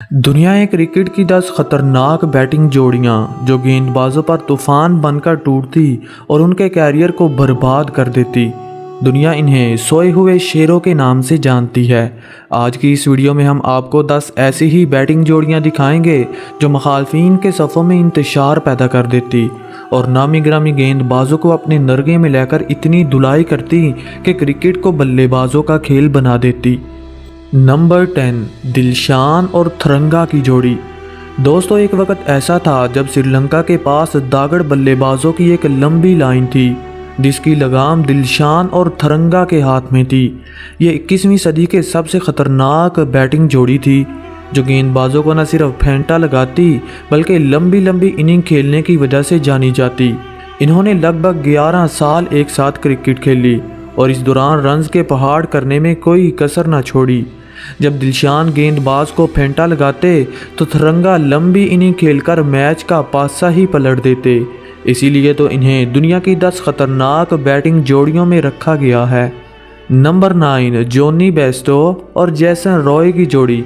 दुनिया में क्रिकेट की 10 खतरनाक बैटिंग जोड़ियां जो गेंदबाजों पर तूफान बनकर टूटती और उनके कैरियर को बर्बाद कर देती। दुनिया इन्हें सोए हुए शेरों के नाम से जानती है। आज की इस वीडियो में हम आपको 10 ऐसी ही बैटिंग जोड़ियां दिखाएंगे जो मुखालफिन के सफ़ों में इंतशार पैदा कर देती और नामी गिरामी गेंदबाजों को अपने नरगे में लेकर इतनी धुलाई करती कि क्रिकेट को बल्लेबाजों का खेल बना देती। नंबर 10, दिलशान और थरंगा की जोड़ी। दोस्तों, एक वक्त ऐसा था जब श्रीलंका के पास दागड़ बल्लेबाजों की एक लंबी लाइन थी जिसकी लगाम दिलशान और थरंगा के हाथ में थी। ये 21वीं सदी के सबसे खतरनाक बैटिंग जोड़ी थी जो गेंदबाजों को न सिर्फ फेंटा लगाती बल्कि लंबी लंबी इनिंग खेलने की वजह से जानी जाती। इन्होंने लगभग 11 साल एक साथ क्रिकेट खेली और इस दौरान रन्स के पहाड़ करने में कोई कसर न छोड़ी। जब दिलशान गेंदबाज को फेंटा लगाते तो थरंगा लंबी इनिंग खेलकर मैच का पासा ही पलट देते। इसीलिए तो इन्हें दुनिया की 10 खतरनाक बैटिंग जोड़ियों में रखा गया है। नंबर 9, जॉनी बेस्टो और जैसन रॉय की जोड़ी।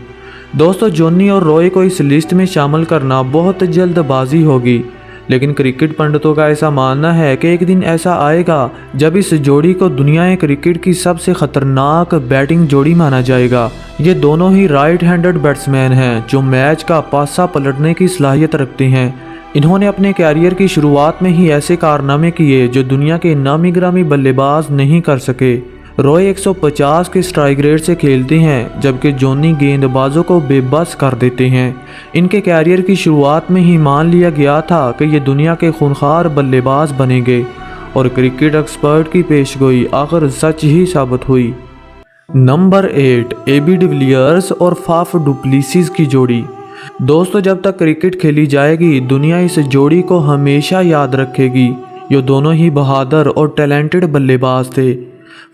दोस्तों, जॉनी और रॉय को इस लिस्ट में शामिल करना बहुत जल्दबाजी होगी, लेकिन क्रिकेट पंडितों का ऐसा मानना है कि एक दिन ऐसा आएगा जब इस जोड़ी को दुनिया क्रिकेट की सबसे खतरनाक बैटिंग जोड़ी माना जाएगा। ये दोनों ही राइट हैंडेड बैट्समैन हैं जो मैच का पासा पलटने की सलाहियत रखते हैं। इन्होंने अपने कैरियर की शुरुआत में ही ऐसे कारनामे किए जो दुनिया के नामी गिरामी बल्लेबाज नहीं कर सके। रॉय 150 के स्ट्राइक रेट से खेलते हैं जबकि जॉनी गेंदबाजों को बेबस कर देते हैं। इनके कैरियर की शुरुआत में ही मान लिया गया था कि ये दुनिया के खूंखार बल्लेबाज बनेंगे और क्रिकेट एक्सपर्ट की पेशगोई आखिर सच ही साबित हुई। नंबर 8, एबी डिविलियर्स और फाफ डुप्लेसिस की जोड़ी। दोस्तों, जब तक क्रिकेट खेली जाएगी दुनिया इस जोड़ी को हमेशा याद रखेगी। ये दोनों ही बहादुर और टैलेंटेड बल्लेबाज थे।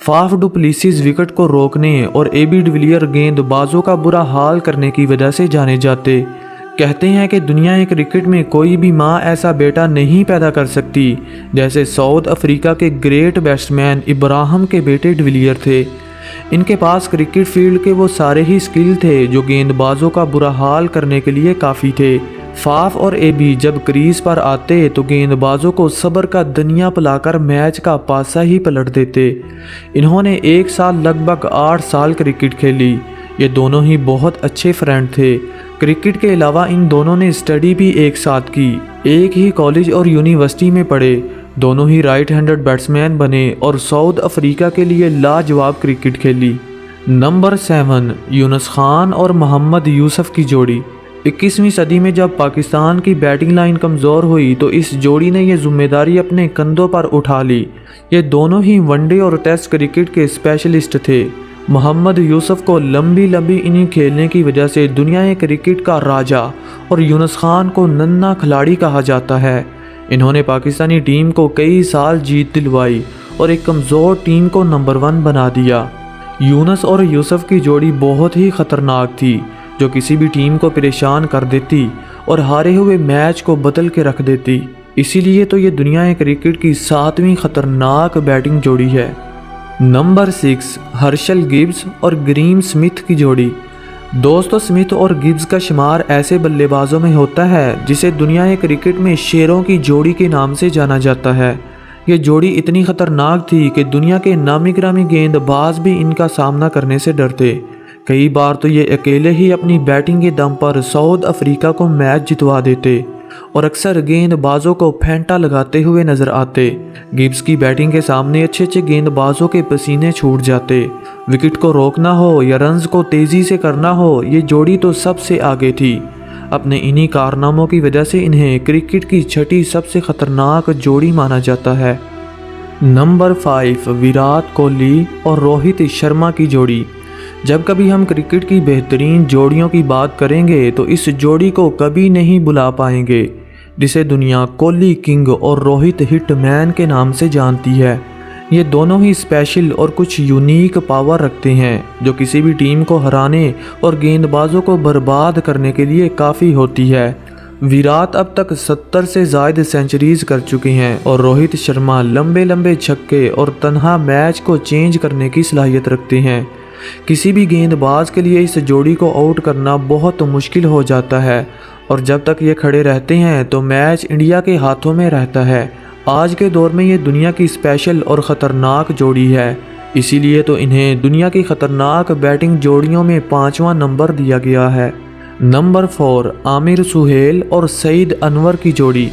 फाफ डुप्लेसिस विकेट को रोकने और एबी डिविलियर गेंदबाजों का बुरा हाल करने की वजह से जाने जाते। कहते हैं कि दुनिया क्रिकेट में कोई भी माँ ऐसा बेटा नहीं पैदा कर सकती जैसे साउथ अफ्रीका के ग्रेट बैट्समैन इब्राहिम के बेटे डिविलियर थे। इनके पास क्रिकेट फील्ड के वो सारे ही स्किल थे जो गेंदबाजों का बुरा हाल करने के लिए काफ़ी थे। फाफ और एबी जब क्रीज पर आते तो गेंदबाजों को सब्र का दनिया पिलाकर मैच का पासा ही पलट देते। इन्होंने एक साल लगभग 8 साल क्रिकेट खेली। ये दोनों ही बहुत अच्छे फ्रेंड थे। क्रिकेट के अलावा इन दोनों ने स्टडी भी एक साथ की, एक ही कॉलेज और यूनिवर्सिटी में पढ़े। दोनों ही राइट हैंडेड बैट्समैन बने और साउथ अफ्रीका के लिए लाजवाब क्रिकेट खेली। नंबर 7, यूनुस खान और मोहम्मद यूसुफ की जोड़ी। 21वीं सदी में जब पाकिस्तान की बैटिंग लाइन कमज़ोर हुई तो इस जोड़ी ने यह जिम्मेदारी अपने कंधों पर उठा ली। ये दोनों ही वनडे और टेस्ट क्रिकेट के स्पेशलिस्ट थे। मोहम्मद यूसुफ को लंबी लंबी इनिंग खेलने की वजह से दुनिया क्रिकेट का राजा और यूनुस खान को नन्हा खिलाड़ी कहा जाता है। इन्होंने पाकिस्तानी टीम को कई साल जीत दिलवाई और एक कमज़ोर टीम को नंबर 1 बना दिया। यूनुस और यूसुफ की जोड़ी बहुत ही ख़तरनाक थी जो किसी भी टीम को परेशान कर देती और हारे हुए मैच को बदल के रख देती। इसीलिए तो ये दुनिया क्रिकेट की 7वीं खतरनाक बैटिंग जोड़ी है। नंबर 6, हर्षल गिब्स और ग्रीम स्मिथ की जोड़ी। दोस्तों, स्मिथ और गिब्स का शुमार ऐसे बल्लेबाजों में होता है जिसे दुनिया क्रिकेट में शेरों की जोड़ी के नाम से जाना जाता है। ये जोड़ी इतनी खतरनाक थी कि दुनिया के नामी गिरामी गेंदबाज भी इनका सामना करने से डरते। कई बार तो ये अकेले ही अपनी बैटिंग के दम पर साउथ अफ्रीका को मैच जितवा देते और अक्सर गेंदबाजों को फेंटा लगाते हुए नजर आते। गिब्स की बैटिंग के सामने अच्छे अच्छे गेंदबाजों के पसीने छूट जाते। विकेट को रोकना हो या रन्स को तेजी से करना हो, ये जोड़ी तो सबसे आगे थी। अपने इन्हीं कारनामों की वजह से इन्हें क्रिकेट की 6ठी सबसे खतरनाक जोड़ी माना जाता है। नंबर 5, विराट कोहली और रोहित शर्मा की जोड़ी। जब कभी हम क्रिकेट की बेहतरीन जोड़ियों की बात करेंगे तो इस जोड़ी को कभी नहीं भुला पाएंगे जिसे दुनिया कोहली किंग और रोहित हिटमैन के नाम से जानती है। ये दोनों ही स्पेशल और कुछ यूनिक पावर रखते हैं जो किसी भी टीम को हराने और गेंदबाजों को बर्बाद करने के लिए काफ़ी होती है। विराट अब तक 70 से ज़ायद सेंचुरीज कर चुके हैं और रोहित शर्मा लंबे लंबे छक्के और तन्हा मैच को चेंज करने की सलाहियत रखते हैं। किसी भी गेंदबाज के लिए इस जोड़ी को आउट करना बहुत मुश्किल हो जाता है और जब तक ये खड़े रहते हैं तो मैच इंडिया के हाथों में रहता है। आज के दौर में ये दुनिया की स्पेशल और ख़तरनाक जोड़ी है, इसीलिए तो इन्हें दुनिया की ख़तरनाक बैटिंग जोड़ियों में 5वां नंबर दिया गया है। नंबर 4, आमिर सुहेल और सईद अनवर की जोड़ी।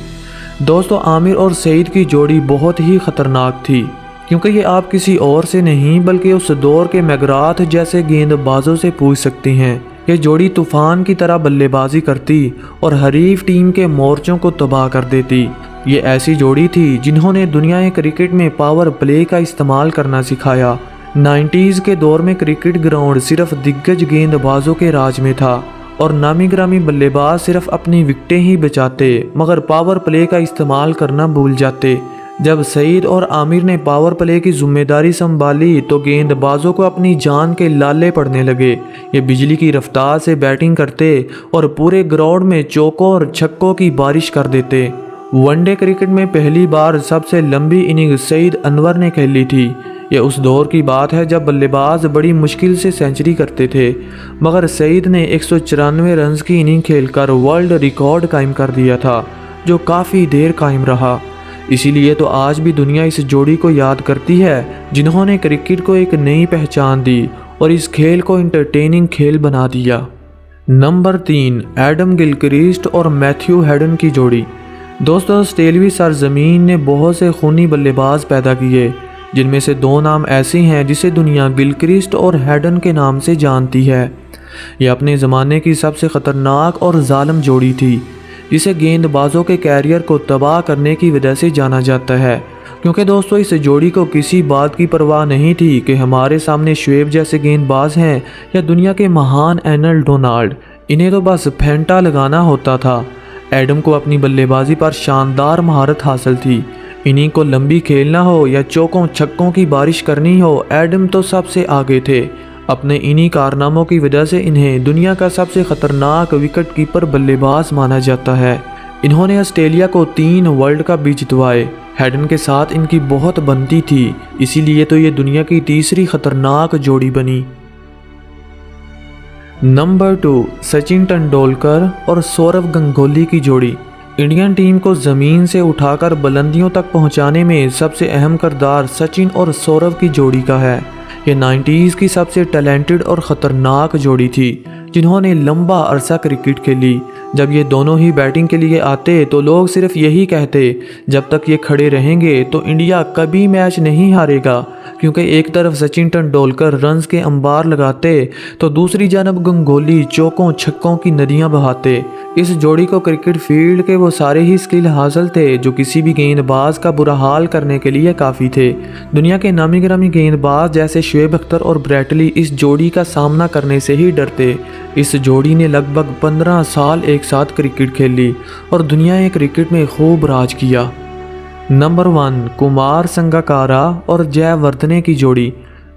दोस्तों, आमिर और सईद की जोड़ी बहुत ही ख़तरनाक थी, क्योंकि ये आप किसी और से नहीं बल्कि उस दौर के मैकग्राथ जैसे गेंदबाजों से पूछ सकती हैं। ये जोड़ी तूफान की तरह बल्लेबाजी करती और हरीफ टीम के मोर्चों को तबाह कर देती। ये ऐसी जोड़ी थी जिन्होंने दुनिया क्रिकेट में पावर प्ले का इस्तेमाल करना सिखाया। 90s के दौर में क्रिकेट ग्राउंड सिर्फ दिग्गज गेंदबाजों के राज में था और नामी ग्रामी बल्लेबाज सिर्फ अपनी विकेटें ही बचाते मगर पावर प्ले का इस्तेमाल करना भूल जाते। जब सईद और आमिर ने पावर प्ले की जिम्मेदारी संभाली तो गेंदबाजों को अपनी जान के लाले पड़ने लगे। ये बिजली की रफ्तार से बैटिंग करते और पूरे ग्राउंड में चौकों और छक्कों की बारिश कर देते। वनडे क्रिकेट में पहली बार सबसे लंबी इनिंग सईद अनवर ने खेली थी। यह उस दौर की बात है जब बल्लेबाज बड़ी मुश्किल से सेंचुरी करते थे, मगर सईद ने 194 रन की इनिंग खेलकर वर्ल्ड रिकॉर्ड कायम कर दिया था, जो काफ़ी देर कायम रहा। इसीलिए तो आज भी दुनिया इस जोड़ी को याद करती है, जिन्होंने क्रिकेट को एक नई पहचान दी और इस खेल को एंटरटेनिंग खेल बना दिया। नंबर 3, एडम गिलक्रिस्ट और मैथ्यू हेडन की जोड़ी। दोस्तों, ऑस्ट्रेलियाई सरजमीन ने बहुत से खूनी बल्लेबाज पैदा किए, जिनमें से 2 नाम ऐसे हैं जिसे दुनिया गिलक्रिस्ट और हेडन के नाम से जानती है। यह अपने ज़माने की सबसे ख़तरनाक और जालिम जोड़ी थी, जिसे गेंदबाजों के कैरियर को तबाह करने की वजह से जाना जाता है। क्योंकि दोस्तों, इस जोड़ी को किसी बात की परवाह नहीं थी कि हमारे सामने शुएब जैसे गेंदबाज हैं या दुनिया के महान एनल डोनाल्ड, इन्हें तो बस फेंटा लगाना होता था। एडम को अपनी बल्लेबाजी पर शानदार महारत हासिल थी। इनिंग को लंबी खेलना हो या चौकों छक्कों की बारिश करनी हो, एडम तो सबसे आगे थे। अपने इन्हीं कारनामों की वजह से इन्हें दुनिया का सबसे ख़तरनाक विकेट कीपर बल्लेबाज माना जाता है। इन्होंने ऑस्ट्रेलिया को 3 वर्ल्ड कप भी जितवाए। हेडन के साथ इनकी बहुत बनती थी, इसीलिए तो ये दुनिया की तीसरी ख़तरनाक जोड़ी बनी। नंबर 2, सचिन तेंदुलकर और सौरव गंगोली की जोड़ी। इंडियन टीम को ज़मीन से उठाकर बुलंदियों तक पहुंचाने में सबसे अहम किरदार सचिन और सौरव की जोड़ी का है। ये 90s की सबसे टैलेंटेड और ख़तरनाक जोड़ी थी, जिन्होंने लंबा अरसा क्रिकेट खेली। जब ये दोनों ही बैटिंग के लिए आते तो लोग सिर्फ यही कहते, जब तक ये खड़े रहेंगे तो इंडिया कभी मैच नहीं हारेगा, क्योंकि एक तरफ सचिन तेंदुलकर रन्स के अंबार लगाते तो दूसरी जानब गंगोली चौकों छक्कों की नदियां बहाते। इस जोड़ी को क्रिकेट फील्ड के वो सारे ही स्किल हासिल थे जो किसी भी गेंदबाज का बुरा हाल करने के लिए काफ़ी थे। दुनिया के नामी गिरामी गेंदबाज जैसे शुएब अख्तर और ब्रैटली इस जोड़ी का सामना करने से ही डरते। इस जोड़ी ने लगभग 15 साल एक साथ क्रिकेट खेली और दुनिया क्रिकेट में खूब राज किया। नंबर 1, कुमार संगकारा और जयवर्धने की जोड़ी।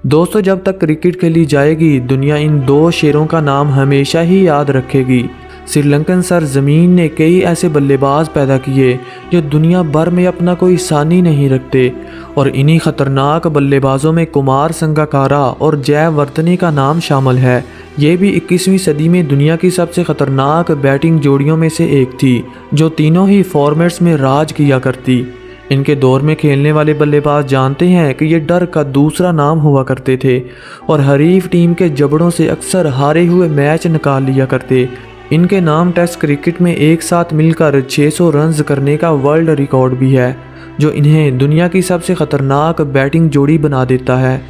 दोस्तों, जब तक क्रिकेट खेली जाएगी दुनिया इन 2 शेरों का नाम हमेशा ही याद रखेगी। श्रीलंकन सरजमीन ने कई ऐसे बल्लेबाज पैदा किए जो दुनिया भर में अपना कोई सानी नहीं रखते, और इन्हीं ख़तरनाक बल्लेबाजों में कुमार संगकारा और जयवर्धने का नाम शामिल है। ये भी 21वीं सदी में दुनिया की सबसे ख़तरनाक बैटिंग जोड़ियों में से एक थी, जो तीनों ही फॉर्मेट्स में राज किया करती। इनके दौर में खेलने वाले बल्लेबाज जानते हैं कि ये डर का दूसरा नाम हुआ करते थे और हरीफ टीम के जबड़ों से अक्सर हारे हुए मैच निकाल लिया करते। इनके नाम टेस्ट क्रिकेट में एक साथ मिलकर 600 रन करने का वर्ल्ड रिकॉर्ड भी है, जो इन्हें दुनिया की सबसे ख़तरनाक बैटिंग जोड़ी बना देता है।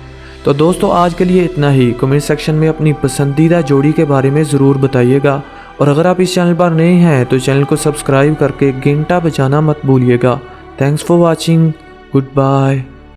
तो दोस्तों, आज के लिए इतना ही। कमेंट सेक्शन में अपनी पसंदीदा जोड़ी के बारे में ज़रूर बताइएगा, और अगर आप इस चैनल पर नए हैं तो चैनल को सब्सक्राइब करके घंटा बजाना मत भूलिएगा। Thanks for watching. Good bye.